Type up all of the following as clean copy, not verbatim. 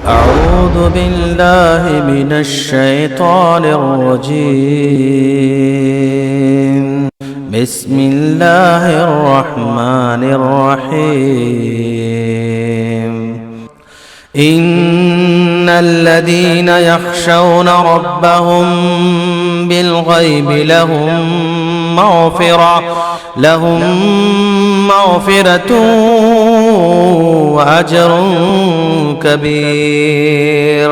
أعوذ بالله من الشيطان الرجيم. بسم الله الرحمن الرحيم. إن الذين يخشون ربهم بالغيب لهم مغفرة وأجر كبير.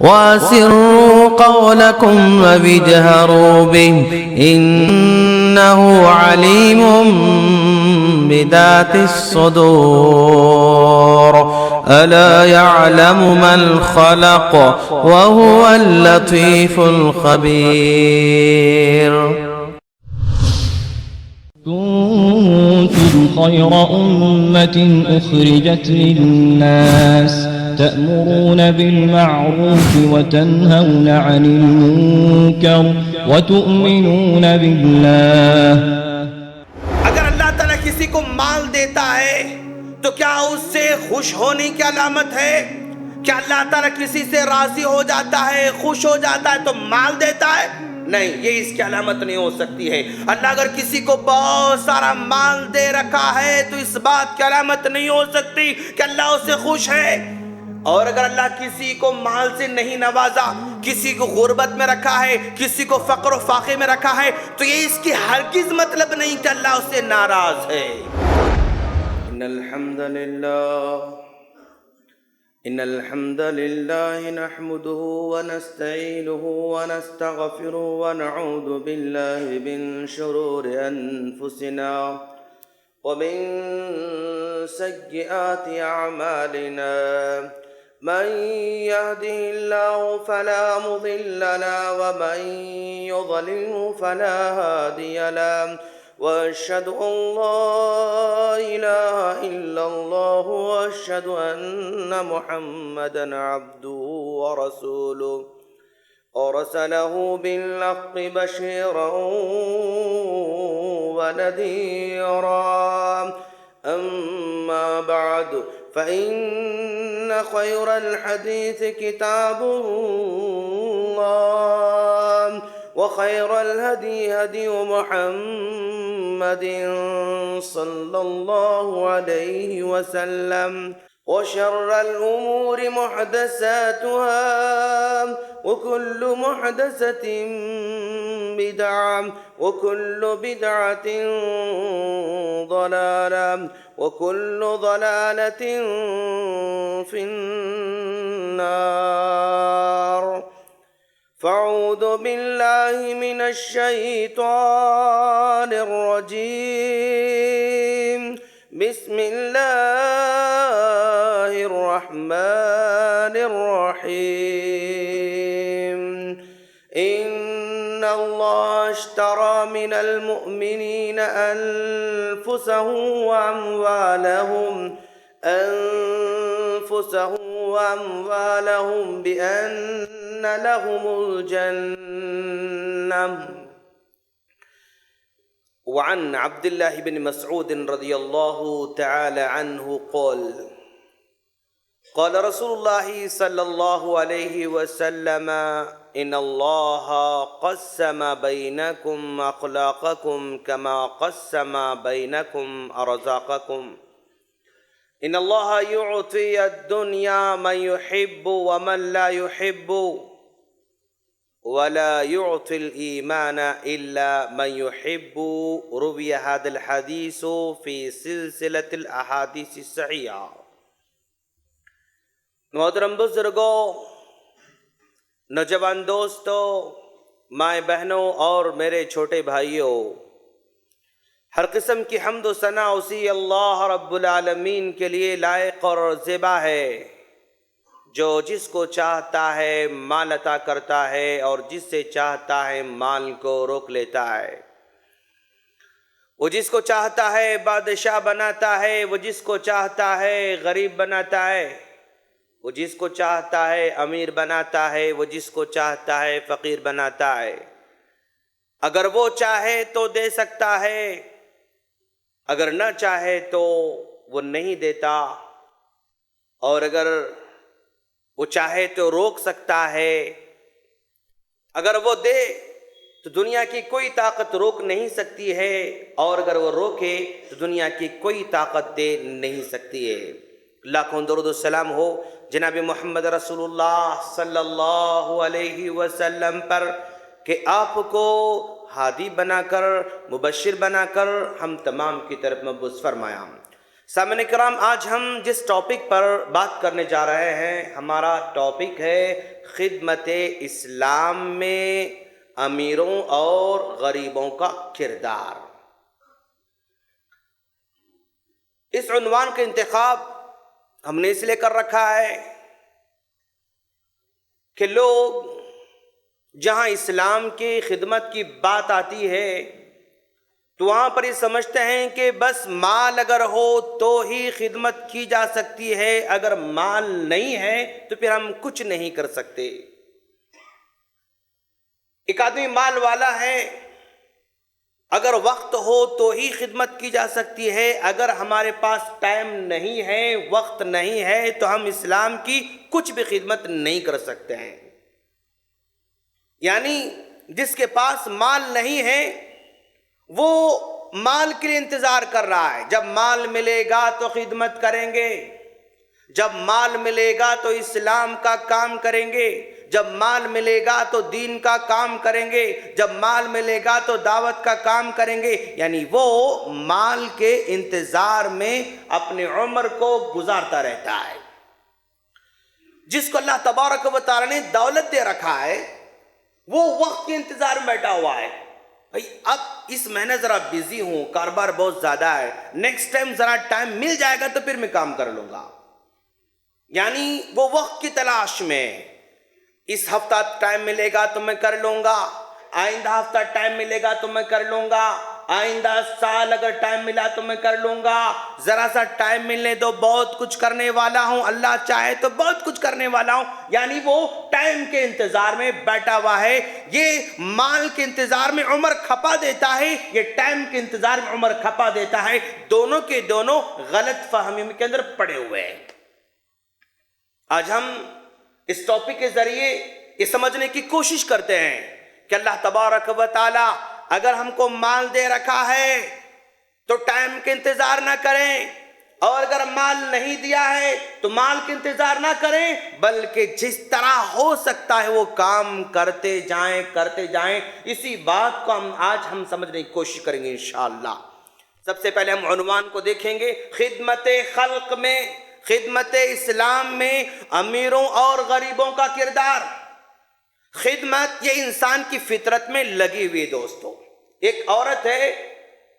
وأسروا قولكم واجهروا به إنه عليم بذات الصدور. ألا يعلم من خلق وهو اللطيف الخبير. كنتم خير أمة أخرجت للناس تأمرون بالمعروف وتنهون عن المنكر وتؤمنون بالله. اگر اللہ تعالیٰ کسی کو مال دیتا ہے تو کیا اس سے خوش ہونے کی علامت ہے؟ کیا اللہ تعالیٰ کسی سے راضی ہو جاتا ہے، خوش ہو جاتا ہے تو مال دیتا ہے؟ نہیں، یہ اس کی علامت نہیں ہو سکتی ہے. اللہ اگر کسی کو بہت سارا مال دے رکھا ہے تو اس بات کی علامت نہیں ہو سکتی کہ اللہ اس سے خوش ہے. اور اگر اللہ کسی کو مال سے نہیں نوازا، کسی کو غربت میں رکھا ہے، کسی کو فقر و فاقے میں رکھا ہے، تو یہ اس کی ہرگز مطلب نہیں کہ اللہ اس سے ناراض ہے. ان الحمد لله نحمده ونستعينه ونستغفره ونعوذ بالله من شرور انفسنا ومن سيئات اعمالنا. من يهده الله فلا مضل له ومن يضلل فلا هادي له. وأشهد أن لا إله إلا الله وأشهد أن محمدا عبده ورسوله أرسله بالحق بشيرا ونذيرا. أما بعد فإن خير الحديث كتاب الله وخير الهدي هدي محمد صلى الله عليه وسلم. وشر الأمور محدثاتها وكل محدثة بدعة وكل بدعة ضلالة وكل ضلالة في النار. فاعوذ بالله من الشيطان الرجيم. بسم الله الرحمن الرحيم. إن الله اشترى من المؤمنين أنفسهم وأموالهم بأن لهم الجنة. وعن عبد الله بن مسعود رضي الله تعالى عنه قال قال رسول الله صلى الله عليه وسلم إن الله قسم بينكم أخلاقكم كما قسم بينكم أرزاقكم. إن الله يعطي الدنيا من يحب ومن لا يحب ولا يعطي الإيمان إلا من يحب. روي هذا الحديث في سلسلة الأحاديث الصحيحة. محترم بزرگوں، نوجوان دوستوں، مائیں بہنوں اور میرے چھوٹے بھائیوں، ہر قسم کی حمد و ثنا اسی اللہ رب العالمین کے لیے لائق اور زیبا ہے جو جس کو چاہتا ہے مال عطا کرتا ہے اور جس سے چاہتا ہے مال کو روک لیتا ہے. وہ جس کو چاہتا ہے بادشاہ بناتا ہے، وہ جس کو چاہتا ہے غریب بناتا ہے، وہ جس کو چاہتا ہے امیر بناتا ہے، وہ جس کو چاہتا ہے فقیر بناتا ہے. اگر وہ چاہے تو دے سکتا ہے، اگر نہ چاہے تو وہ نہیں دیتا. اور اگر وہ چاہے تو روک سکتا ہے، اگر وہ دے تو دنیا کی کوئی طاقت روک نہیں سکتی ہے، اور اگر وہ روکے تو دنیا کی کوئی طاقت دے نہیں سکتی ہے۔ لاکھوں درود و سلام ہو جناب محمد رسول اللہ صلی اللہ علیہ وسلم پر کہ آپ کو ہادی بنا کر، مبشر بنا کر ہم تمام کی طرف مبعوث فرمایا۔ سامعین کرام، آج ہم جس ٹاپک پر بات کرنے جا رہے ہیں، ہمارا ٹاپک ہے خدمت اسلام میں امیروں اور غریبوں کا کردار۔ اس عنوان کا انتخاب ہم نے اس لیے کر رکھا ہے کہ لوگ جہاں اسلام کی خدمت کی بات آتی ہے تو وہاں پر یہ سمجھتے ہیں کہ بس مال اگر ہو تو ہی خدمت کی جا سکتی ہے، اگر مال نہیں ہے تو پھر ہم کچھ نہیں کر سکتے۔ ایک آدمی مال والا ہے، اگر وقت ہو تو ہی خدمت کی جا سکتی ہے، اگر ہمارے پاس ٹائم نہیں ہے، وقت نہیں ہے تو ہم اسلام کی کچھ بھی خدمت نہیں کر سکتے ہیں۔ یعنی جس کے پاس مال نہیں ہے وہ مال کے لیے انتظار کر رہا ہے، جب مال ملے گا تو خدمت کریں گے، جب مال ملے گا تو اسلام کا کام کریں گے، جب مال ملے گا تو دین کا کام کریں گے، جب مال ملے گا تو دعوت کا کام کریں گے۔ یعنی وہ مال کے انتظار میں اپنی عمر کو گزارتا رہتا ہے۔ جس کو اللہ تبارک و تعالی نے دولت دے رکھا ہے وہ وقت کے انتظار میں بیٹھا ہوا ہے، بھئی اب اس مہینے ذرا بیزی ہوں، کاروبار بہت زیادہ ہے، نیکسٹ ٹائم ذرا ٹائم مل جائے گا تو پھر میں کام کر لوں گا۔ یعنی وہ وقت کی تلاش میں، اس ہفتہ ٹائم ملے گا تو میں کر لوں گا، آئندہ ہفتہ ٹائم ملے گا تو میں کر لوں گا، آئندہ سال اگر ٹائم ملا تو میں کر لوں گا، ذرا سا ٹائم ملنے دو، بہت کچھ کرنے والا ہوں، اللہ چاہے تو بہت کچھ کرنے والا ہوں۔ یعنی وہ ٹائم کے انتظار میں بیٹھا ہوا ہے، یہ مال کے انتظار میں عمر کھپا دیتا ہے، یہ ٹائم کے انتظار میں عمر کھپا دیتا ہے، دونوں کے دونوں غلط فہمی کے اندر پڑے ہوئے ہیں۔ آج ہم اس ٹاپک کے ذریعے یہ سمجھنے کی کوشش کرتے ہیں کہ اللہ تبارک و تعالی اگر ہم کو مال دے رکھا ہے تو ٹائم کے انتظار نہ کریں، اور اگر مال نہیں دیا ہے تو مال کے انتظار نہ کریں، بلکہ جس طرح ہو سکتا ہے وہ کام کرتے جائیں۔ اسی بات کو آج ہم سمجھنے کی کوشش کریں گے انشاءاللہ۔ سب سے پہلے ہم عنوان کو دیکھیں گے، خدمت خلق میں، خدمت اسلام میں امیروں اور غریبوں کا کردار۔ خدمت یہ انسان کی فطرت میں لگی ہوئی دوستو۔ ایک عورت ہے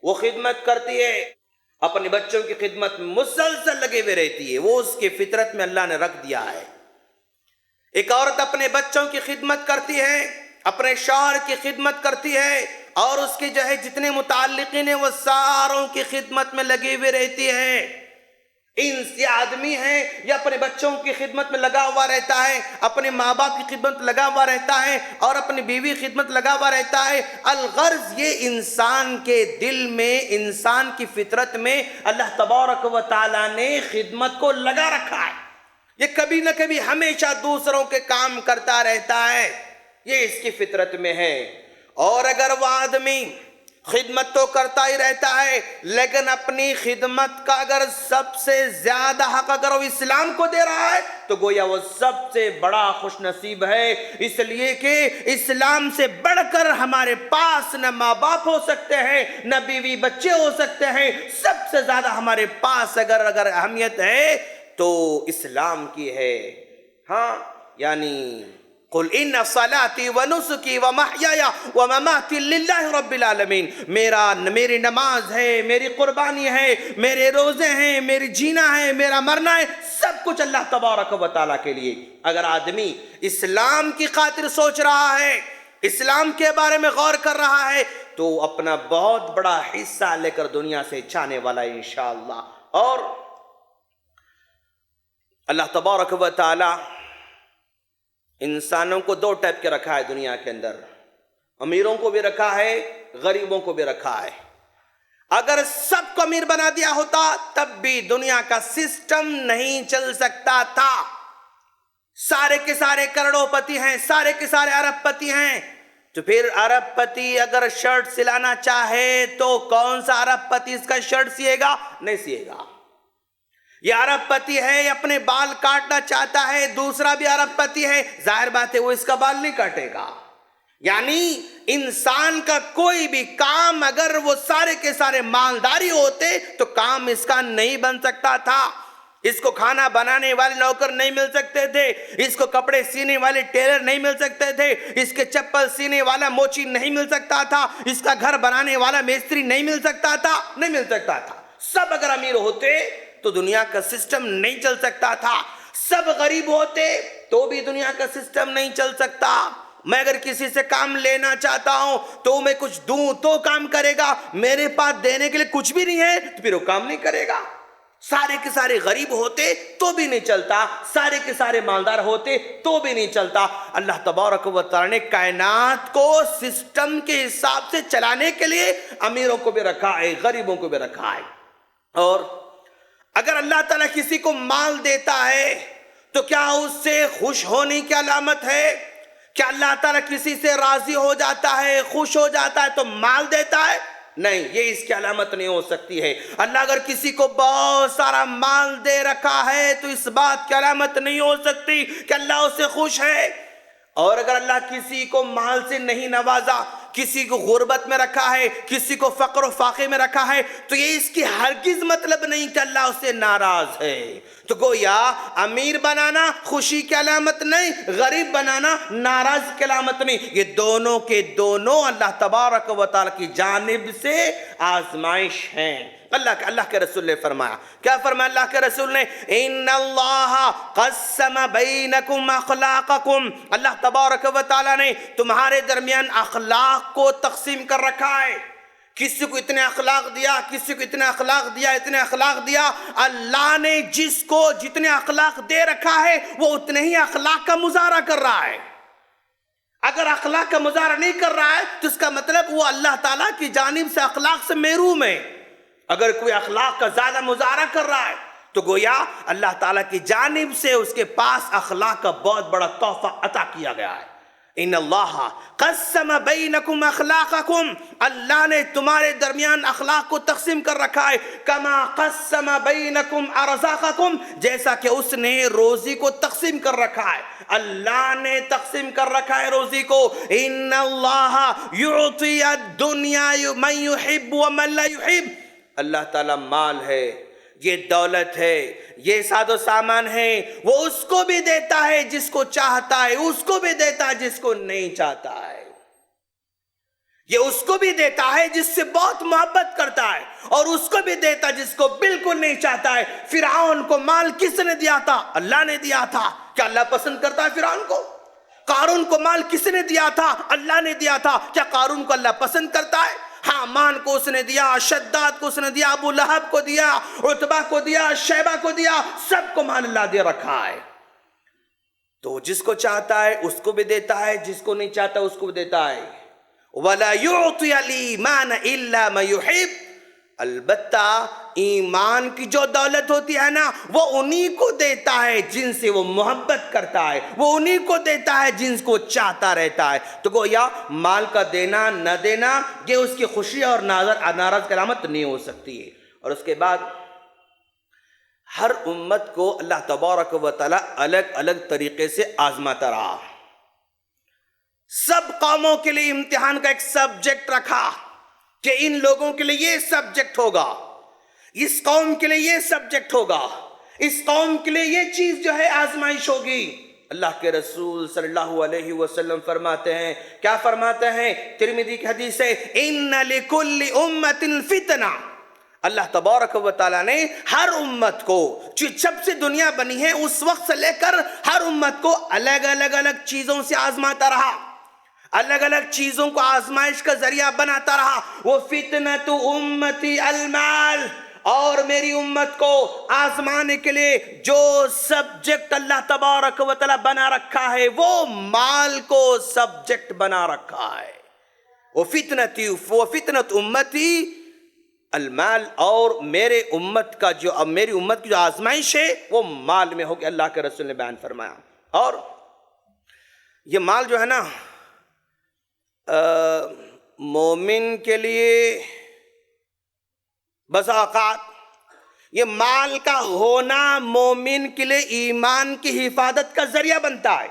وہ خدمت کرتی ہے، اپنے بچوں کی خدمت میں مسلسل لگے ہوئے رہتی ہے، وہ اس کی فطرت میں اللہ نے رکھ دیا ہے۔ ایک عورت اپنے بچوں کی خدمت کرتی ہے، اپنے شوہر کی خدمت کرتی ہے، اور اس کے جتنے متعلقین ہیں وہ ساروں کی خدمت میں لگی ہوئی رہتی ہے۔ انسی آدمی ہے یہ اپنے بچوں کی خدمت میں لگا ہوا رہتا ہے، اپنے ماں باپ کی خدمت میں لگا ہوا رہتا ہے، اور اپنی بیوی کی خدمت لگا ہوا رہتا ہے۔ الغرض یہ انسان کے دل میں، انسان کی فطرت میں اللہ تبارک و تعالیٰ نے خدمت کو لگا رکھا ہے۔ یہ کبھی نہ کبھی ہمیشہ دوسروں کے کام کرتا رہتا ہے، یہ اس کی فطرت میں ہے۔ اور اگر وہ آدمی خدمت تو کرتا ہی رہتا ہے، لیکن اپنی خدمت کا اگر سب سے زیادہ حق اگر وہ اسلام کو دے رہا ہے تو گویا وہ سب سے بڑا خوش نصیب ہے، اس لیے کہ اسلام سے بڑھ کر ہمارے پاس نہ ماں باپ ہو سکتے ہیں، نہ بیوی بچے ہو سکتے ہیں۔ سب سے زیادہ ہمارے پاس اگر اہمیت ہے تو اسلام کی ہے۔ ہاں، یعنی قل ان صلاتی ونسکی ومحیای ومماتی للہ رب العالمین، میری نماز ہے، میری قربانی ہے، میرے روزے ہیں، میری جینا ہے، میرا مرنا ہے، سب کچھ اللہ تبارک و تعالیٰ کے لیے۔ اگر آدمی اسلام کی خاطر سوچ رہا ہے، اسلام کے بارے میں غور کر رہا ہے تو اپنا بہت بڑا حصہ لے کر دنیا سے جانے والا ہے انشاءاللہ۔ اور اللہ تبارک و تعالیٰ انسانوں کو دو ٹائپ کے رکھا ہے دنیا کے اندر، امیروں کو بھی رکھا ہے، غریبوں کو بھی رکھا ہے۔ اگر سب کو امیر بنا دیا ہوتا تب بھی دنیا کا سسٹم نہیں چل سکتا تھا۔ سارے کے سارے کروڑوں پتی ہیں، سارے کے سارے ارب پتی ہیں، تو پھر ارب پتی اگر شرٹ سلانا چاہے تو کون سا ارب پتی اس کا شرٹ سیے گا؟ نہیں سیے گا۔ یہ ارب پتی ہے، اپنے بال کاٹنا چاہتا ہے، دوسرا بھی ارب پتی ہے، ظاہر بات ہے وہ اس کا بال نہیں کاٹے گا۔ یعنی انسان کا کوئی بھی کام اگر وہ سارے کے سارے مالداری ہوتے تو کام اس کا نہیں بن سکتا تھا۔ اس کو کھانا بنانے والے نوکر نہیں مل سکتے تھے، اس کو کپڑے سینے والے ٹیلر نہیں مل سکتے تھے، اس کے چپل سینے والا موچی نہیں مل سکتا تھا، اس کا گھر بنانے والا میستری نہیں مل سکتا تھا، نہیں مل سکتا تھا۔ سب اگر امیر ہوتے تو دنیا کا سسٹم نہیں چل سکتا تھا، سب غریب ہوتے تو بھی دنیا کا سسٹم نہیں چل سکتا۔ میں اگر کسی سے کام لینا چاہتا ہوں تو میں کچھ دوں تو کام کرے گا، میرے پاس دینے کے لیے کچھ بھی نہیں ہے تو پھر وہ کام نہیں کرے گا۔ سارے کے سارے غریب ہوتے تو بھی نہیں چلتا، سارے کے سارے مالدار ہوتے تو بھی نہیں چلتا۔ اللہ تبارک و تعالی نے کائنات کو سسٹم کے حساب سے چلانے کے لیے امیروں کو بھی رکھا ہے، غریبوں کو بھی رکھا ہے۔ اور اگر اللہ تعالیٰ کسی کو مال دیتا ہے تو کیا اس سے خوش ہونے کی علامت ہے؟ کیا اللہ تعالیٰ کسی سے راضی ہو جاتا ہے، خوش ہو جاتا ہے تو مال دیتا ہے؟ نہیں، یہ اس کی علامت نہیں ہو سکتی ہے۔ اللہ اگر کسی کو بہت سارا مال دے رکھا ہے تو اس بات کی علامت نہیں ہو سکتی کہ اللہ اس سے خوش ہے۔ اور اگر اللہ کسی کو مال سے نہیں نوازا، کسی کو غربت میں رکھا ہے، کسی کو فقر و فاقے میں رکھا ہے، تو یہ اس کی ہرگز مطلب نہیں کہ اللہ اس سے ناراض ہے۔ تو گویا امیر بنانا خوشی کی علامت نہیں، غریب بنانا ناراض کی علامت نہیں، یہ دونوں کے دونوں اللہ تبارک و تعالی کی جانب سے آزمائش ہیں۔ اللہ کے رسول نے فرمایا، کیا فرمایا اللہ کے رسول نے؟ ان اللہ قسم بینکم اخلاقکم، اللہ تبارک و تعالی نے تمہارے درمیان اخلاق کو تقسیم کر رکھا ہے۔ کسی کو اتنے اخلاق دیا، کسی کو اتنے اخلاق دیا، اتنے اخلاق دیا۔ اللہ نے جس کو جتنے اخلاق دے رکھا ہے وہ اتنے ہی اخلاق کا مظاہرہ کر رہا ہے۔ اگر اخلاق کا مظاہرہ نہیں کر رہا ہے تو اس کا مطلب وہ اللہ تعالیٰ کی جانب سے اخلاق سے محروم ہے۔ اگر کوئی اخلاق کا زیادہ مظاہرہ کر رہا ہے تو گویا اللہ تعالیٰ کی جانب سے اس کے پاس اخلاق کا بہت بڑا تحفہ عطا کیا گیا ہے۔ ان اللہ قسم بینکم اخلاقکم، اللہ نے تمہارے درمیان اخلاق کو تقسیم کر رکھا ہے۔ کما قسم بینکم ارزاقکم، جیسا کہ اس نے روزی کو تقسیم کر رکھا ہے، اللہ نے تقسیم کر رکھا ہے روزی کو۔ ان اللہ یعطی الدنیا من یحب ومن لا یحب، اللہ تعالیٰ مال ہے، یہ دولت ہے، یہ ساز و سامان ہے، وہ اس کو بھی دیتا ہے جس کو چاہتا ہے، اس کو بھی دیتا ہے جس کو نہیں چاہتا ہے۔ یہ اس کو بھی دیتا ہے جس سے بہت محبت کرتا ہے، اور اس کو بھی دیتا ہے جس کو بالکل نہیں چاہتا ہے۔ فرعون کو مال کس نے دیا تھا؟ اللہ نے دیا تھا۔ کیا اللہ پسند کرتا ہے فرعون کو؟ قارون کو مال کس نے دیا تھا؟ اللہ نے دیا تھا۔ کیا قارون کو اللہ پسند کرتا ہے؟ حامان کو اس نے دیا، شداد کو اس نے دیا، ابو لہب کو دیا، عتبہ کو دیا، شیبہ کو دیا، سب کو مال اللہ دے رکھا ہے۔ تو جس کو چاہتا ہے اس کو بھی دیتا ہے، جس کو نہیں چاہتا اس کو بھی دیتا ہے۔ وَلَا يُعْطِيَ الْإِيمَانَ إِلَّا مَن يُحِبُّ، البتہ ایمان کی جو دولت ہوتی ہے نا وہ انہی کو دیتا ہے جن سے وہ محبت کرتا ہے، وہ انہی کو دیتا ہے جن کو چاہتا رہتا ہے۔ تو گویا مال کا دینا نہ دینا یہ اس کی خوشی اور ناراض کی علامت نہیں ہو سکتی ہے۔ اور اس کے بعد ہر امت کو اللہ تبارک و تعالی الگ الگ طریقے سے آزماتا رہا۔ سب قوموں کے لیے امتحان کا ایک سبجیکٹ رکھا کہ ان لوگوں کے لیے یہ سبجیکٹ ہوگا، اس قوم کے لیے یہ سبجیکٹ ہوگا، اس قوم کے لیے یہ چیز جو ہے آزمائش ہوگی۔ اللہ کے رسول صلی اللہ علیہ وسلم فرماتے ہیں، کیا فرماتے ہیں؟ ترمذی کی حدیث ہے، ان لکل امت فتنہ، اللہ تبارک و تعالیٰ نے ہر امت کو جب سے دنیا بنی ہے اس وقت سے لے کر ہر امت کو الگ الگ چیزوں سے آزماتا رہا، الگ الگ چیزوں کو آزمائش کا ذریعہ بناتا رہا۔ وہ فتنۃ امتی المال، اور میری امت کو آزمانے کے لیے جو سبجیکٹ اللہ تبارک و تعالی بنا رکھا ہے وہ مال کو سبجیکٹ بنا رکھا ہے۔ وہ فتنۃ امتی المال، اور میری امت کی جو آزمائش ہے وہ مال میں ہوگی، اللہ کے رسول نے بیان فرمایا۔ اور یہ مال جو ہے نا مومن کے لیے بسا اوقات یہ مال کا ہونا مومن کے لیے ایمان کی حفاظت کا ذریعہ بنتا ہے.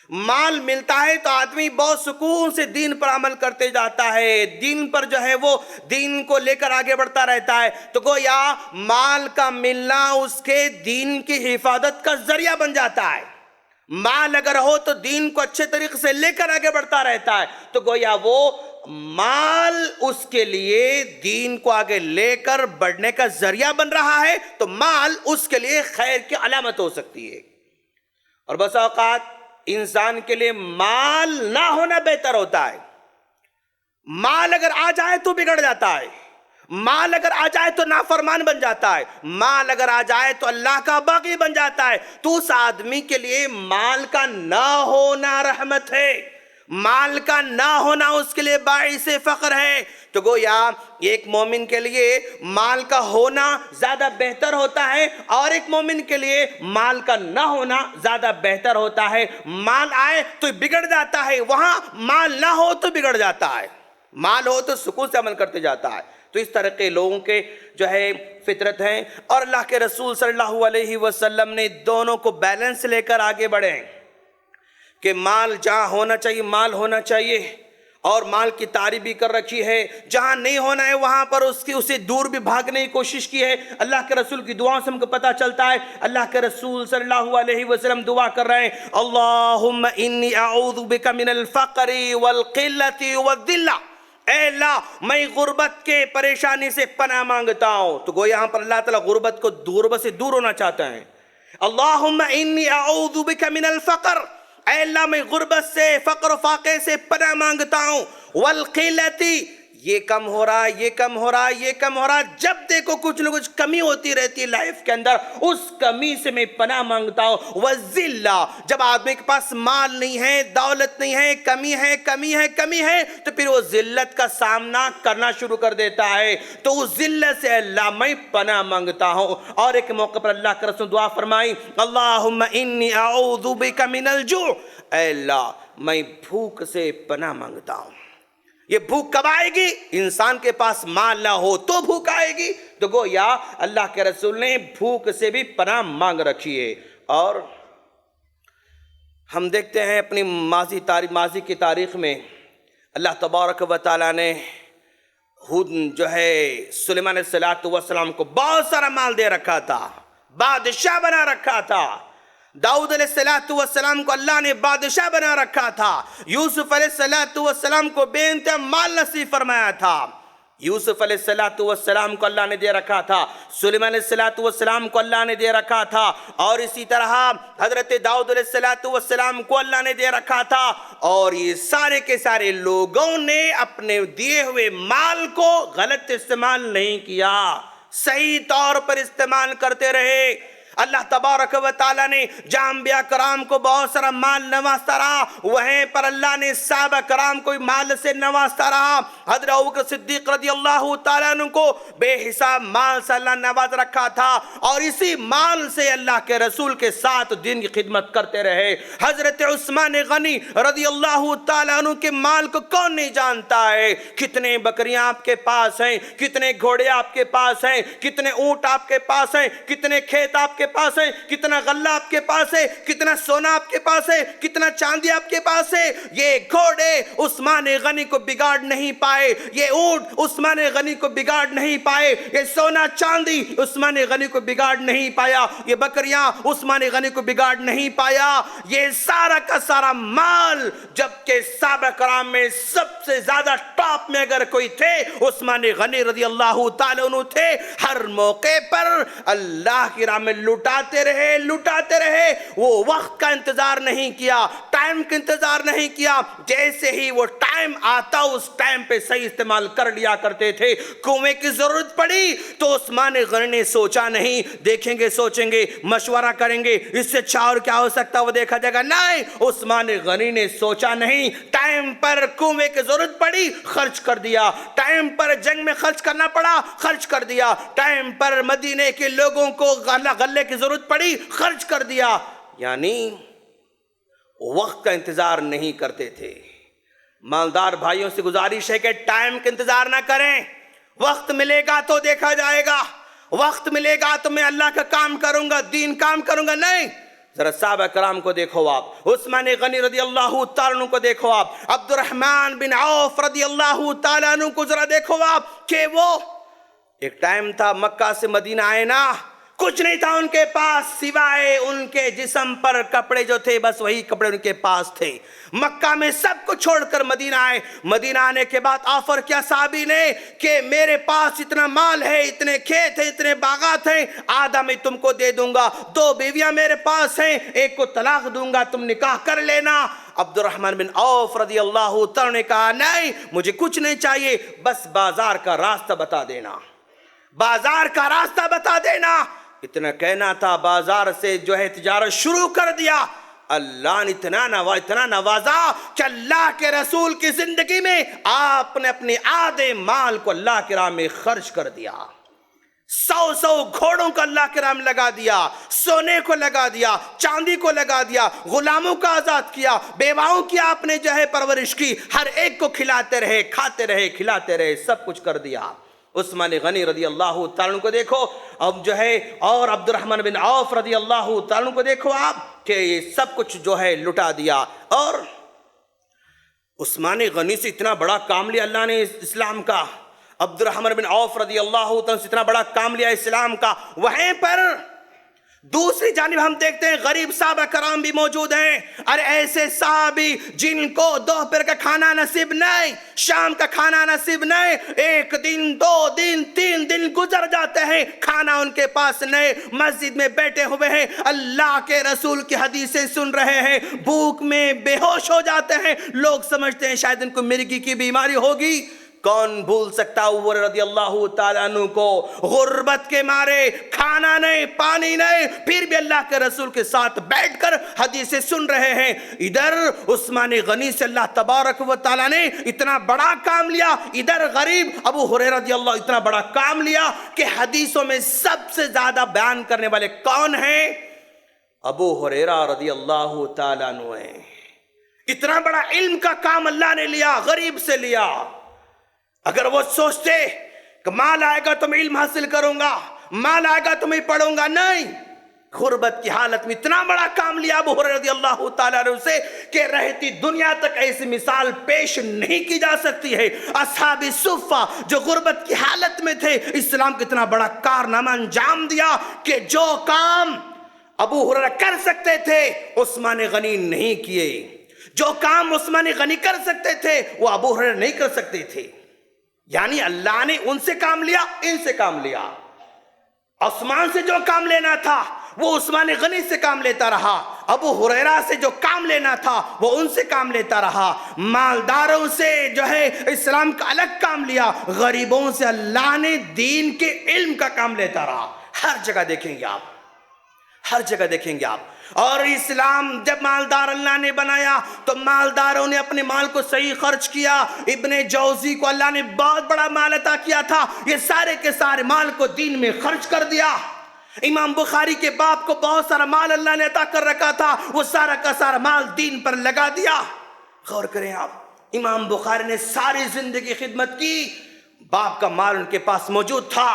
مال ملتا ہے تو آدمی بہت سکون سے دین پر عمل کرتے جاتا ہے, دین پر جو ہے وہ دین کو لے کر آگے بڑھتا رہتا ہے. تو گویا مال کا ملنا اس کے دین کی حفاظت کا ذریعہ بن جاتا ہے. مال اگر ہو تو دین کو اچھے طریقے سے لے کر آگے بڑھتا رہتا ہے. تو گویا وہ مال اس کے لیے دین کو آگے لے کر بڑھنے کا ذریعہ بن رہا ہے, تو مال اس کے لیے خیر کی علامت ہو سکتی ہے. اور بس اوقات انسان کے لیے مال نہ ہونا بہتر ہوتا ہے. مال اگر آ جائے تو بگڑ جاتا ہے, مال اگر آ جائے تو نافرمان بن جاتا ہے, مال اگر آ جائے تو اللہ کا باغی بن جاتا ہے. تو اس آدمی کے لیے مال کا نہ ہونا رحمت ہے, مال کا نہ ہونا اس کے لیے باعث فخر ہے. تو گویا ایک مومن کے لیے مال کا ہونا زیادہ بہتر ہوتا ہے, اور ایک مومن کے لیے مال کا نہ ہونا زیادہ بہتر ہوتا ہے. مال آئے تو بگڑ جاتا ہے, وہاں مال نہ ہو تو بگڑ جاتا ہے, مال ہو تو سکون سے عمل کرتے جاتا ہے. تو اس طرح کے لوگوں کے جو ہے فطرت ہیں, اور اللہ کے رسول صلی اللہ علیہ وسلم نے دونوں کو بیلنس لے کر آگے بڑھے کہ مال جہاں ہونا چاہیے مال ہونا چاہیے, اور مال کی تعریف بھی کر رکھی ہے. جہاں نہیں ہونا ہے وہاں پر اسے دور بھی بھاگنے کی کوشش کی ہے. اللہ کے رسول کی دعاؤں سے ہم کو پتہ چلتا ہے. اللہ کے رسول صلی اللہ علیہ وسلم دعا کر رہے ہیں, اللہم انی اعوذ بک من الفقر والقلت والذلہ, اے اللہ میں غربت کے پریشانی سے پناہ مانگتا ہوں. تو گویا یہاں پر اللہ تعالیٰ غربت کو غربت سے دور ہونا چاہتے ہیں. اللہم انی اعوذ بک من الفقر, اے اللہ میں غربت سے فقر و فاقے سے پناہ مانگتا ہوں. والقلتی, یہ کم ہو رہا یہ کم ہو رہا یہ کم ہو رہا, جب دیکھو کچھ نہ کچھ کمی ہوتی رہتی ہے لائف کے اندر, اس کمی سے میں پناہ مانگتا ہوں. والذلہ, جب آدمی کے پاس مال نہیں ہے دولت نہیں ہے کمی ہے کمی ہے کمی ہے, تو پھر وہ ذلت کا سامنا کرنا شروع کر دیتا ہے. تو اس ذلت سے اللہ میں پناہ مانگتا ہوں. اور ایک موقع پر اللہ کے رسول دعا فرمائی, اللہم انی اعوذ بک من الجوع, اے اللہ میں بھوک سے پناہ مانگتا ہوں. یہ بھوک کب آئے گی؟ انسان کے پاس مال نہ ہو تو بھوک آئے گی. تو گویا اللہ کے رسول نے بھوک سے بھی پناہ مانگ رکھی ہے. اور ہم دیکھتے ہیں اپنی ماضی کی تاریخ میں اللہ تبارک و تعالیٰ نے جو ہے سلیمان علیہ السلام کو بہت سارا مال دے رکھا تھا, بادشاہ بنا رکھا تھا. داؤد علیہ السلام کو اللہ نے بادشاہ بنا رکھا تھا. یوسف علیہ السلام کو بے انتہا مال نصیب فرمایا تھا. یوسف علیہ السلام کو اللہ نے دے رکھا تھا. سلیمان علیہ السلام کو اللہ نے دے رکھا تھا. اور اسی طرح حضرت داؤد علیہ السلام کو اللہ نے دے رکھا تھا. اور یہ سارے کے سارے لوگوں نے اپنے دیے ہوئے مال کو غلط استعمال نہیں کیا, صحیح طور پر استعمال کرتے رہے. اللہ تبارک و تعالیٰ نے جہاں انبیاء کرام کو بہت سارا مال نوازتا رہا, وہیں پر اللہ نے صحابہ کرام کو مال سے نوازتا رہا. حضرت ابوبکر صدیق رضی اللہ تعالیٰ عنہ کو بے حساب مال سے اللہ نواز رکھا تھا, اور اسی مال سے اللہ کے رسول کے ساتھ دین کی خدمت کرتے رہے. حضرت عثمان غنی رضی اللہ تعالیٰ عنہ کے مال کو کون نہیں جانتا ہے. کتنے بکریاں آپ کے پاس ہیں, کتنے گھوڑے آپ کے پاس ہیں, کتنے اونٹ آپ کے پاس ہیں, کتنے کھیت آپ کے پاس ہے, کتنا غلہ آپ کے پاس ہے, کتنا سونا آپ کے پاس ہے, کتنا چاندی آپ کے پاس ہے. یہ گھوڑے عثمان غنی کو بگاڑ نہیں پائے, یہ اونٹ عثمان غنی کو بگاڑ نہیں پائے, یہ سونا چاندی عثمان غنی کو بگاڑ نہیں پایا, یہ بکریاں عثمان غنی کو بگاڑ نہیں پایا. یہ سارا کا سارا مال, جبکہ صحابہ کرام میں سب سے زیادہ ٹاپ میں اگر کوئی تھے عثمان غنی رضی اللہ تعالیٰ عنہ تھے. ہر موقع پر اللہ کی راہ میں لٹاتے رہے. وہ وقت کا انتظار نہیں کیا, ٹائم کا انتظار نہیں کیا, جیسے ہی وہ ٹائم آتا اس ٹائم پہ صحیح استعمال کر لیا کرتے تھے. کنویں کی ضرورت پڑی تو عثمان غنی نے سوچا نہیں, دیکھیں گے سوچیں گے مشورہ کریں گے اس سے اچھا اور کیا ہو سکتا وہ دیکھا جائے گا. نہیں, عثمان غنی نے سوچا نہیں, ٹائم پر کنویں کی ضرورت پڑی خرچ کر دیا, ٹائم پر جنگ میں خرچ کرنا پڑا خرچ کر دیا, ٹائم پر مدینے کے لوگوں کو غلے کی ضرورت پڑی خرچ کر دیا. یعنی وقت کا انتظار نہیں کرتے تھے۔ مالدار بھائیوں سے گزارش ہے کہ ٹائم کا انتظار نہ کریں، وقت ملے گا تو دیکھا جائے گا، وقت ملے گا تو میں اللہ کا کام کروں گا، دین کام کروں گا، نہیں۔ ذرا صحابہ کرام کو دیکھو آپ، عثمان غنی رضی اللہ تعالیٰ عنہ کو دیکھو آپ، عبد الرحمن بن عوف رضی اللہ تعالیٰ عنہ کو ذرا دیکھو آپ، کہ وہ ایک ٹائم تھا مکہ سے مدینہ آئے نا، کچھ نہیں تھا ان کے پاس سوائے ان کے جسم پر کپڑے جو تھے، بس وہی کپڑے ان کے پاس تھے۔ مکہ میں سب کو چھوڑ کر مدینہ آئے، مدینہ آنے کے بعد آفر کیا صحابی نے کہ میرے پاس اتنا مال ہے، اتنے کھیت ہیں، اتنے باغات ہیں، آدھا میں تم کو دے دوں گا، 2 بیویاں میرے پاس ہیں، ایک کو طلاق دوں گا، تم نکاح کر لینا۔ عبد الرحمن بن عوف رضی اللہ تعالیٰ نے کہا نہیں، مجھے کچھ نہیں چاہیے، بس بازار کا راستہ بتا دینا، بازار کا راستہ بتا دینا۔ اتنا کہنا تھا، بازار سے جو ہے تجارت شروع کر دیا۔ اللہ نے اتنا نوازا کہ اللہ کے رسول کی زندگی میں آپ نے اپنے آدھے مال کو اللہ کی راہ میں خرچ کر دیا، 100 گھوڑوں کو اللہ کے راہ میں لگا دیا، سونے کو لگا دیا، چاندی کو لگا دیا، غلاموں کو آزاد کیا، بیواؤں کی آپ نے جو ہے پرورش کی، ہر ایک کو کھلاتے رہے، کھاتے رہے، کھلاتے رہے، سب کچھ کر دیا۔ عثمان غنی رضی اللہ تعالیٰ عنہ کو دیکھو اب جو ہے، اور عبد الرحمن بن عوف رضی اللہ تعالیٰ عنہ کو دیکھو آپ کہ یہ سب کچھ جو ہے لٹا دیا۔ اور عثمان غنی سے اتنا بڑا کام لیا اللہ نے اسلام کا، عبد الرحمن بن عوف رضی اللہ تعالیٰ سے اتنا بڑا کام لیا اسلام کا، وہیں پر دوسری جانب ہم دیکھتے ہیں غریب صحابہ کرام بھی موجود ہیں۔ اور ایسے صحابی جن کو دوپہر کا کھانا نصیب نہیں، شام کا کھانا نصیب نہیں، 1 دن 2 دن 3 دن گزر جاتے ہیں، کھانا ان کے پاس نہیں، مسجد میں بیٹھے ہوئے ہیں، اللہ کے رسول کی حدیثیں سن رہے ہیں، بھوک میں بے ہوش ہو جاتے ہیں، لوگ سمجھتے ہیں شاید ان کو مرگی کی بیماری ہوگی۔ کون بھول سکتا عمر رضی اللہ تعالیٰ عنہ کو، غربت کے مارے کھانا نہیں، پانی نہیں، پھر بھی اللہ کے رسول کے ساتھ بیٹھ کر حدیثیں سن رہے ہیں۔ ادھر عثمان غنی سے اللہ تبارک و تعالیٰ نے اتنا بڑا کام لیا، ادھر غریب ابو ہریرہ رضی اللہ اتنا بڑا کام لیا کہ حدیثوں میں سب سے زیادہ بیان کرنے والے کون ہیں؟ ابو ہریرہ رضی اللہ تعالیٰ عنہ ہیں۔ اتنا بڑا علم کا کام اللہ نے لیا، غریب سے لیا۔ اگر وہ سوچتے کہ مال آئے گا تو میں علم حاصل کروں گا، مال آئے گا تو میں پڑھوں گا، نہیں، غربت کی حالت میں اتنا بڑا کام لیا ابو ہریرہ رضی اللہ تعالیٰ عنہ سے کہ رہتی دنیا تک ایسی مثال پیش نہیں کی جا سکتی ہے۔ اصحاب صفہ جو غربت کی حالت میں تھے، اسلام کو اتنا بڑا کارنامہ انجام دیا کہ جو کام ابو ہریرہ کر سکتے تھے عثمان غنی نہیں کیے، جو کام عثمان غنی کر سکتے تھے وہ ابو ہریرہ نہیں کر سکتے تھے۔ یعنی اللہ نے ان سے کام لیا، ان سے کام لیا۔ عثمان سے جو کام لینا تھا وہ عثمان غنی سے کام لیتا رہا، ابو ہریرہ سے جو کام لینا تھا وہ ان سے کام لیتا رہا، مالداروں سے جو ہے اسلام کا الگ کام لیا، غریبوں سے اللہ نے دین کے علم کا کام لیتا رہا۔ ہر جگہ دیکھیں گے آپ، ہر جگہ دیکھیں گے آپ۔ اور اسلام جب مالدار اللہ نے بنایا تو مالداروں نے اپنے مال کو صحیح خرچ کیا۔ ابن جوزی کو اللہ نے بہت بڑا مال عطا کیا تھا، یہ سارے کے سارے مال کو دین میں خرچ کر دیا۔ امام بخاری کے باپ کو بہت سارا مال اللہ نے عطا کر رکھا تھا، وہ سارا کا سارا مال دین پر لگا دیا۔ غور کریں آپ، امام بخاری نے ساری زندگی خدمت کی، باپ کا مال ان کے پاس موجود تھا۔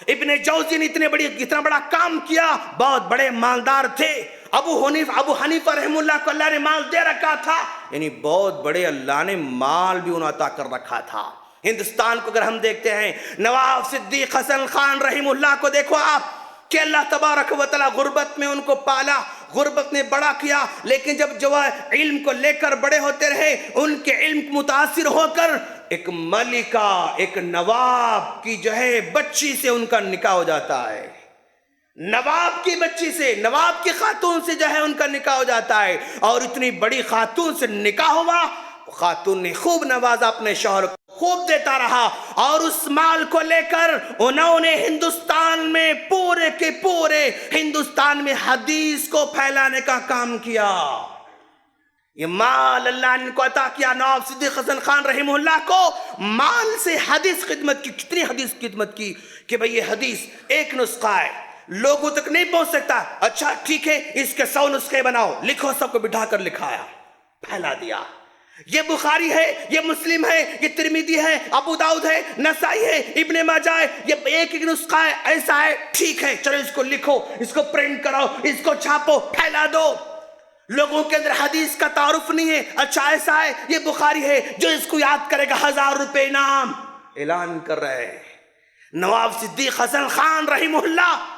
ابن جوزی نے اتنا بڑا کام کیا، بہت بڑے مالدار تھے۔ ابو حنیفہ رحمہ اللہ کو اللہ نے مال دے رکھا تھا، یعنی بہت بڑے اللہ نے مال بھی انہیں عطا کر رکھا تھا۔ ہندوستان کو اگر ہم دیکھتے ہیں، نواب صدیق حسن خان رحمہ اللہ کو دیکھو آپ کہ اللہ تبارک و تعالیٰ غربت میں ان کو پالا، غربت نے بڑا کیا، لیکن جب جو علم کو لے کر بڑے ہوتے رہے، ان کے علم متاثر ہو کر ایک ملکہ، ایک نواب کی جو ہے بچی سے ان کا نکاح ہو جاتا ہے، نواب کی بچی سے، نواب کی خاتون سے جو ہے ان کا نکاح ہو جاتا ہے، اور اتنی بڑی خاتون سے نکاح ہوا، خاتون نے خوب نوازا اپنے شوہر کو، خوب دیتا رہا، اور اس مال کو لے کر انہوں نے ہندوستان میں پورے کے پورے ہندوستان میں حدیث کو پھیلانے کا کام کیا۔ یہ مال اللہ نے ان کو عطا کیا، نواب صدیق حسن خان رحمہ اللہ کو مال سے حدیث خدمت کی، کتنی حدیث خدمت کی کہ بھئی یہ حدیث ایک نسخہ ہے، لوگوں تک نہیں پہنچ سکتا. اچھا ٹھیک ہے اس کے 100 نسخے بناؤ, لکھو, سب کو بٹھا کر لکھایا, پھیلا دیا. یہ بخاری ہے, یہ مسلم ہے, یہ ترمذی ہے, ابو داؤد ہے, نسائی ہے, ابن ماجہ ہے, یہ ایک نسخہ ہے, ایسا ہے, ٹھیک ہے چلو اس کو لکھو, اس کو پرنٹ کراؤ, اس کو چھاپو, پھیلا دو. لوگوں کے اندر حدیث کا تعارف نہیں ہے. اچھا ایسا ہے, یہ بخاری ہے, جو اس کو یاد کرے گا 1000 روپے انعام. اعلان کر رہے ہیں. نواب صدیق حسن خان رحمہ اللہ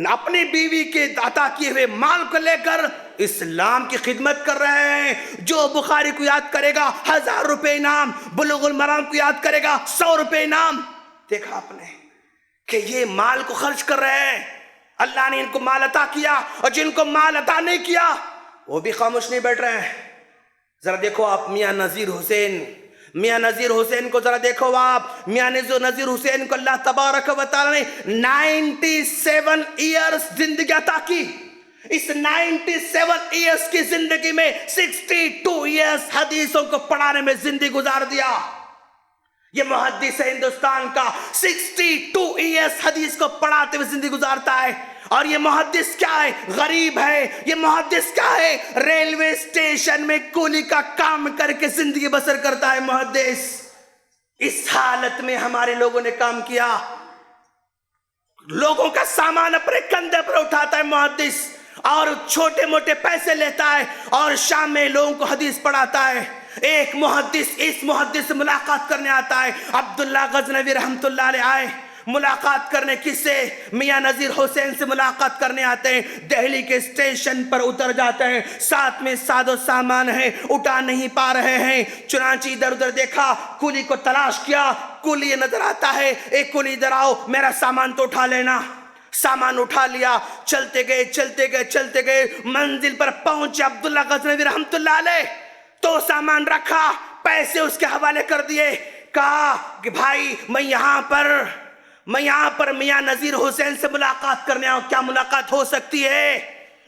اپنی بیوی کے عطا کیے ہوئے مال کو لے کر اسلام کی خدمت کر رہے ہیں. جو بخاری کو یاد کرے گا 1000 روپے انعام, بلوغ المرام کو یاد کرے گا 100 روپے انعام. دیکھا آپ نے کہ یہ مال کو خرچ کر رہے ہیں. اللہ نے ان کو مال عطا کیا, اور جن کو مال عطا نہیں کیا وہ بھی خاموش نہیں بیٹھ رہے ہیں. ذرا دیکھو آپ میاں نذیر حسین, میاں نذیر حسین کو ذرا دیکھو آپ. میاں نذیر حسین کو اللہ تبارک و تعالی نے 97 ایئرز زندگی عطا کی. اس 97 ایئرز کی زندگی میں 62 ایئرز حدیثوں کو پڑھانے میں زندگی گزار دیا. یہ محدث ہے ہندوستان کا, 62 ایئرز حدیث کو پڑھاتے ہوئے زندگی گزارتا ہے. اور یہ محدث کیا ہے؟ غریب ہے. یہ محدث کیا ہے؟ ریلوے اسٹیشن میں کولی کا کام کر کے زندگی بسر کرتا ہے محدث. اس حالت میں ہمارے لوگوں نے کام کیا. لوگوں کا سامان اپنے کندھے پر اٹھاتا ہے محدث, اور چھوٹے موٹے پیسے لیتا ہے, اور شام میں لوگوں کو حدیث پڑھاتا ہے. ایک محدث اس محدث سے ملاقات کرنے آتا ہے. عبداللہ غزنوی رحمت اللہ علیہ آئے ملاقات کرنے. کس سے؟ میاں نذیر حسین سے ملاقات کرنے آتے ہیں. دہلی کے اسٹیشن پر اتر جاتے ہیں, ساتھ میں ساز و سامان ہے, اٹھا نہیں پا رہے ہیں. چنانچہ ادھر ادھر دیکھا, کولی کو تلاش کیا, کولی نظر آتا ہے. ایک کولی ادھر آؤ, میرا سامان تو اٹھا لینا. سامان اٹھا لیا. چلتے گئے چلتے گئے چلتے گئے, منزل پر پہنچے عبداللہ غزنوی رحمت اللہ علیہ. تو سامان رکھا, پیسے اس کے حوالے کر دیے. کہا کہ بھائی میں یہاں پر میاں نذیر حسین سے ملاقات کرنے آؤں, کیا ملاقات ہو سکتی ہے؟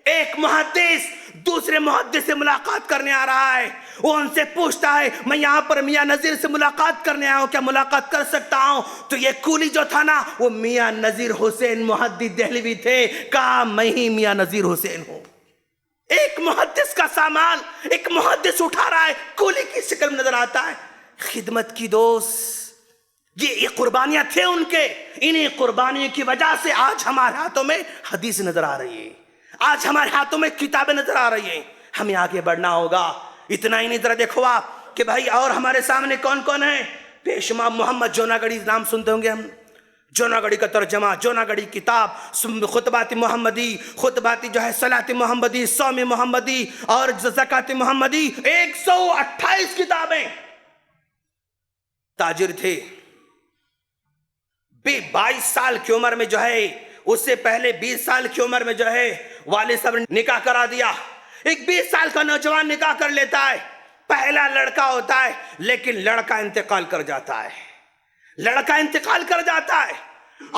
ایک محدث دوسرے محدث سے ملاقات کرنے آ رہا ہے. وہ ان سے پوچھتا ہے میں یہاں پر میاں نذیر سے ملاقات کرنے آیا ہوں, کیا ملاقات کر سکتا ہوں؟ تو یہ کولی جو تھا نا, وہ میاں نذیر حسین محدث دہلوی تھے. کہا میں ہی میاں نذیر حسین ہوں. ایک محدث کا سامان ایک محدث اٹھا رہا ہے, کولی کی شکل میں نظر آتا ہے. خدمت کی دوست, یہ قربانیاں تھے ان کے. انہیں قربانیوں کی وجہ سے آج ہمارے ہاتھوں میں حدیث نظر آ رہی ہے, آج ہمارے ہاتھوں میں کتابیں نظر آ رہی ہیں. ہمیں آگے بڑھنا ہوگا. اتنا ہی نہیں, ذرا دیکھو آپ کہ بھائی اور ہمارے سامنے کون کون ہیں. پیشوا محمد جوناگڑی نام سنتے ہوں گے ہم. جوناگڑی کا ترجمہ, جوناگڑی کتاب, خطبات محمدی, خطبات جو ہے صلاۃ محمدی, صوم محمدی اور زکات محمدی, 128 کتابیں. تاجر تھے. 22 سال کی عمر میں جو ہے, اس سے پہلے 20 سال کی عمر میں جو ہے والد صاحب نے نکاح کرا دیا. ایک 20 سال کا نوجوان نکاح کر لیتا ہے. پہلا لڑکا ہوتا ہے, لیکن لڑکا انتقال کر جاتا ہے. لڑکا انتقال کر جاتا ہے,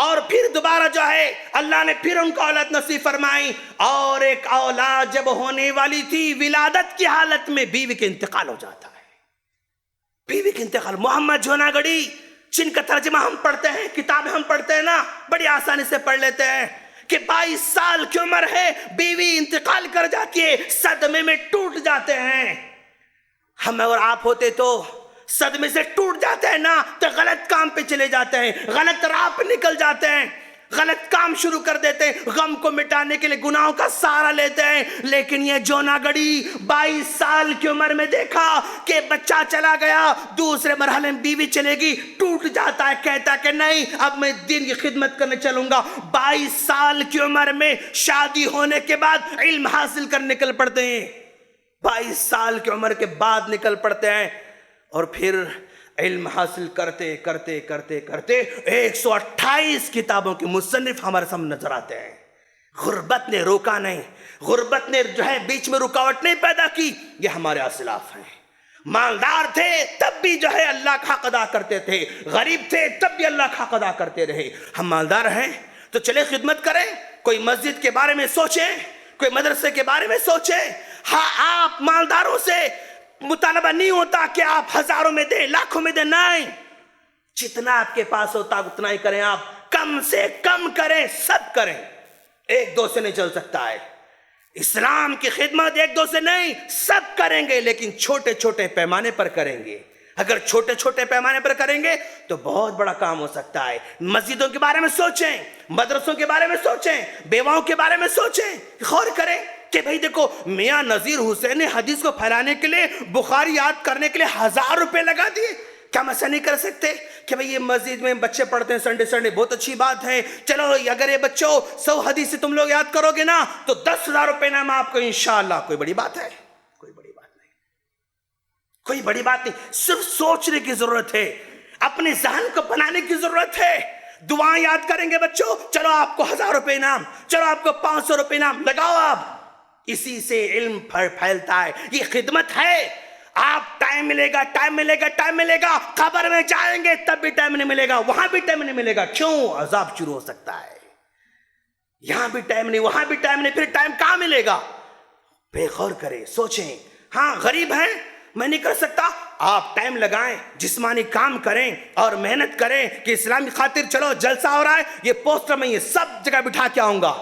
اور پھر دوبارہ جو ہے اللہ نے پھر ان کو اولاد نصیب فرمائی. اور ایک اولاد جب ہونے والی تھی, ولادت کی حالت میں بیوی کے انتقال ہو جاتا ہے. بیوی کے انتقال. محمد جوناگڑی جن کا ترجمہ ہم پڑھتے ہیں, کتابیں ہم پڑھتے ہیں نا, بڑی آسانی سے پڑھ لیتے ہیں کہ 22 سال کی عمر ہے, بیوی انتقال کر جاتی ہے, صدمے میں ٹوٹ جاتے ہیں. ہم اور آپ ہوتے تو صدمے سے ٹوٹ جاتے ہیں نا, تو غلط کام پہ چلے جاتے ہیں, غلط راہ پہ نکل جاتے ہیں, غلط کام شروع کر دیتے ہیں, غم کو مٹانے کے لیے گناہوں کا سہارا لیتے ہیں. لیکن یہ جوناگڑی 22 سال کی عمر میں دیکھا کہ بچہ چلا گیا, دوسرے مرحلے میں بیوی چلے گی, ٹوٹ جاتا ہے. کہتا ہے کہ نہیں, اب میں دین کی خدمت کرنے چلوں گا. 22 سال کی عمر میں شادی ہونے کے بعد علم حاصل کرنے نکل پڑتے ہیں. 22 سال کی عمر کے بعد نکل پڑتے ہیں, اور پھر علم حاصل کرتے کرتے کرتے کرتے 128 کتابوں کے مصنف ہمارے سامنے نظر آتے ہیں. غربت نے روکا نہیں, غربت نے جو ہے بیچ میں رکاوٹ نہیں پیدا کی. یہ ہمارے اسلاف ہیں. مالدار تھے تب بھی جو ہے اللہ کا حق ادا کرتے تھے, غریب تھے تب بھی اللہ کا حق ادا کرتے رہے. ہم مالدار ہیں تو چلے خدمت کریں. کوئی مسجد کے بارے میں سوچیں, کوئی مدرسے کے بارے میں سوچیں. ہاں, آپ مالداروں سے مطالبہ نہیں ہوتا کہ آپ ہزاروں میں دیں, لاکھوں میں دیں, نہیں. جتنا آپ کے پاس ہوتا اتنا ہی کریں. آپ کم سے کم کریں, سب کریں. ایک دو سے نہیں چل سکتا ہے. اسلام کی خدمت ایک دو سے نہیں، سب کریں گے، لیکن چھوٹے چھوٹے پیمانے پر کریں گے. اگر چھوٹے چھوٹے پیمانے پر کریں گے تو بہت بڑا کام ہو سکتا ہے. مسجدوں کے بارے میں سوچیں، مدرسوں کے بارے میں سوچیں، بیواؤں کے بارے میں سوچیں، غور کریں کہ بھئی دیکھو میاں نذیر حسین نے حدیث کو پھیلانے کے لیے، بخاری یاد کرنے کے لیے 1000 روپے لگا دیے. کیا ہم ایسا نہیں کر سکتے کہ بھئی یہ مسجد میں بچے پڑھتے ہیں سنڈے، بہت اچھی بات ہے، چلو اگر یہ بچوں 100 حدیث تم لوگ یاد کرو گے نا تو 10,000 روپے نام آپ کو انشاءاللہ. کوئی بڑی بات ہے؟ کوئی بڑی بات نہیں، کوئی بڑی بات نہیں. صرف سوچنے کی ضرورت ہے، اپنے ذہن کو بنانے کی ضرورت ہے. دعائیں یاد کریں گے بچوں، چلو آپ کو 1000 روپے انعام، چلو آپ کو 500 روپے انعام، لگاؤ آپ. اسی سے علم پھیلتا ہے. یہ خدمت ہے. آپ ٹائم ملے گا، ٹائم ملے گا، ٹائم ملے گا، قبر میں جائیں گے تب بھی ٹائم نہیں ملے گا، وہاں بھی ٹائم نہیں ملے گا. کیوں؟ عذاب شروع ہو سکتا ہے. یہاں بھی ٹائم نہیں، وہاں بھی ٹائم نہیں، پھر ٹائم کہاں ملے گا؟ بے غور کریں، سوچیں. ہاں غریب ہیں، میں نہیں کر سکتا، آپ ٹائم لگائیں، جسمانی کام کریں اور محنت کریں کہ اسلام کی خاطر چلو جلسہ ہو رہا ہے، یہ پوسٹر میں یہ سب جگہ بٹھا کے آؤں گا.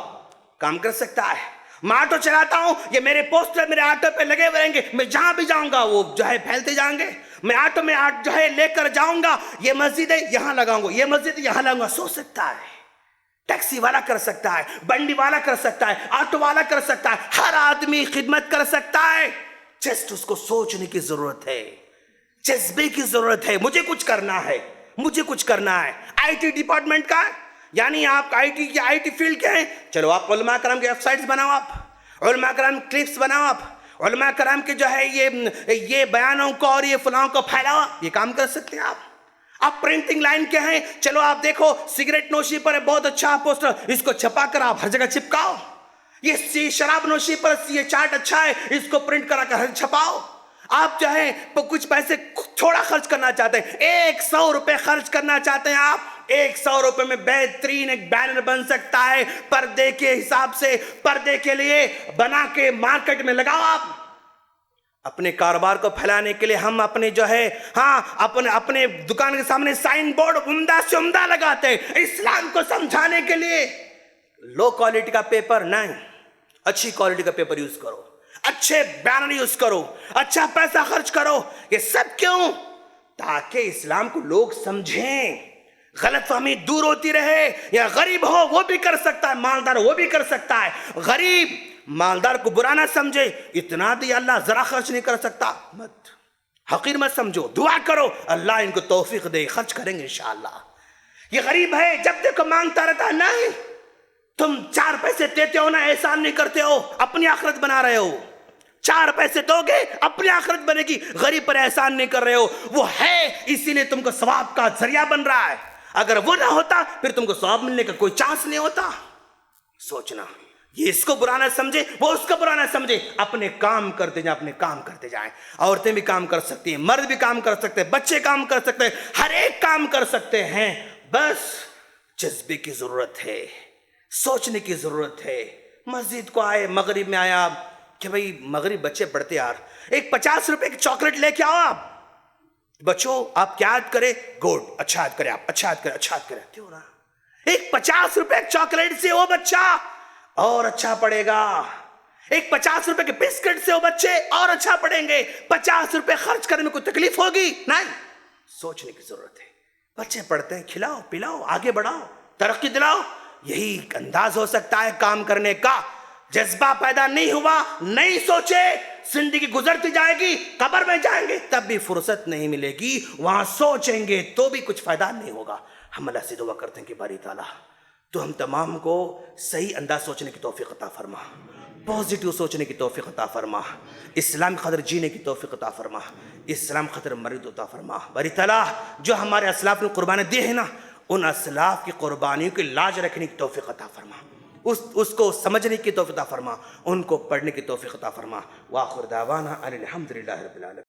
کام کر سکتا ہے. میں آٹو چلاتا ہوں، یہ میرے پوسٹر میرے آٹو پہ لگے ہوئے رہیں گے، میں جہاں بھی جاؤں گا وہ جو ہے پھیلتے جائیں گے. میں آٹو میں جو ہے لے کر جاؤں گا، یہ مسجد ہے یہاں لگاؤں گا، یہ مسجد یہاں لگاؤں گا. سو سکتا ہے. ٹیکسی والا کر سکتا ہے، بنڈی والا کر سکتا ہے، آٹو والا کر سکتا ہے، ہر آدمی خدمت کر سکتا ہے. جسٹ اس کو سوچنے کی ضرورت ہے، جذبے کی ضرورت ہے. مجھے کچھ کرنا ہے، مجھے کچھ کرنا ہے. آئی ٹی ڈپارٹمنٹ کا یعنی آپ آئی ٹی فیلڈ کے ہیں، چلو آپ علماء کرام کے ویب سائٹس بناؤ، آپ علماء کرام کلپس بناؤ، آپ علماء کرام کے جو ہے یہ بیانوں کو اور یہ فلاں کو پھیلاؤ. یہ کام کر سکتے ہیں آپ. آپ پرنٹنگ لائن کے ہیں، چلو آپ دیکھو سگریٹ نوشی پر بہت اچھا پوسٹر، اس کو چھپا کر آپ ہر جگہ چپکاؤ. یہ شراب نوشی پر یہ چارٹ اچھا ہے، اس کو پرنٹ کرا کر چھپاؤ. آپ جو ہے کچھ پیسے تھوڑا خرچ کرنا چاہتے ہیں، 100 روپے خرچ کرنا چاہتے ہیں آپ، 100 روپے میں بہترین ایک بینر بن سکتا ہے. پردے کے حساب سے، پردے کے لیے بنا کے مارکیٹ میں لگاؤ. آپ اپنے کاروبار کو پھیلانے کے لیے ہم اپنے جو ہے اپنے دکان کے سامنے سائن بورڈ عمدہ سے عمدہ لگاتے ہیں اسلام کو سمجھانے کے لیے. لو کوالٹی کا پیپر نہیں، اچھی کوالٹی کا پیپر یوز کرو، اچھے بینر یوز کرو، اچھا پیسہ خرچ کرو. یہ سب کیوں؟ تاکہ اسلام کو لوگ سمجھیں، غلط فہمی دور ہوتی رہے. یا غریب ہو وہ بھی کر سکتا ہے، مالدار وہ بھی کر سکتا ہے. غریب مالدار کو برا نہ سمجھے، اتنا دیا اللہ ذرا خرچ نہیں کر سکتا، مت حقیر مت سمجھو. دعا کرو اللہ ان کو توفیق دے، خرچ کریں گے انشاءاللہ. یہ غریب ہے، جب دیکھو مانگتا رہتا ہے. نہیں، تم 4 پیسے دیتے ہو نا، احسان نہیں کرتے ہو، اپنی آخرت بنا رہے ہو. 4 پیسے دو گے اپنی آخرت بنے گی، غریب پر احسان نہیں کر رہے ہو. وہ ہے اسی لیے تم کو ثواب کا ذریعہ بن رہا ہے. اگر وہ نہ ہوتا پھر تم کو ثواب ملنے کا کوئی چانس نہیں ہوتا. سوچنا، یہ اس کو برا نہ سمجھے، وہ اس کو برا نہ سمجھے. اپنے کام کرتے جائیں، اپنے کام کرتے جائیں. عورتیں بھی کام کر سکتی ہیں، مرد بھی کام کر سکتے ہیں، بچے کام کر سکتے ہیں، ہر ایک کام کر سکتے ہیں. بس جذبے کی ضرورت ہے، سوچنے کی ضرورت ہے. مسجد کو آئے، مغرب میں آیا کہ بھئی مغرب بچے پڑھتے یار، ایک 50 روپے کی چاکلیٹ لے کے آؤ. آپ بچوں آپ کیا یاد کرے؟ گوڈ، اچھا یاد کرے، آپ اچھا یاد کرے، اچھا یاد کرے. کیوں نہ ایک 50 روپے کی چاکلیٹ سے وہ بچہ اور اچھا پڑھے گا. ایک 50 روپے کے بسکٹ سے وہ بچے اور اچھا پڑھیں گے. 50 روپے خرچ کرنے میں کوئی تکلیف ہوگی؟ نہیں. سوچنے کی ضرورت ہے. بچے پڑھتے ہیں، کھلاؤ پلاؤ، آگے بڑھاؤ، ترقی دلاؤ. یہی انداز ہو سکتا ہے کام کرنے کا. جذبہ پیدا نہیں ہوا، نہیں سوچے، زندگی گزرتی جائے گی، قبر میں جائیں گے تب بھی فرصت نہیں ملے گی. وہاں سوچیں گے تو بھی کچھ فائدہ نہیں ہوگا. ہم اللہ سے دعا کرتے ہیں کہ باری تعالیٰ تو ہم تمام کو صحیح انداز سوچنے کی توفیق عطا فرما، پازیٹیو سوچنے کی توفیق عطا فرما، اسلام خاطر جینے کی توفیق عطا فرما، اسلام خاطر مرید عطا فرما. باری تعالیٰ جو ہمارے اسلاف نے قربانیں دی ہیں نا، ان اسلاف کی قربانیوں کی لاج رکھنے کی توفیق عطا فرما، اس کو سمجھنے کی توفیق عطا فرما، ان کو پڑھنے کی توفیق عطا فرما. وآخر دعوانا ان الحمدللہ رب العالمین.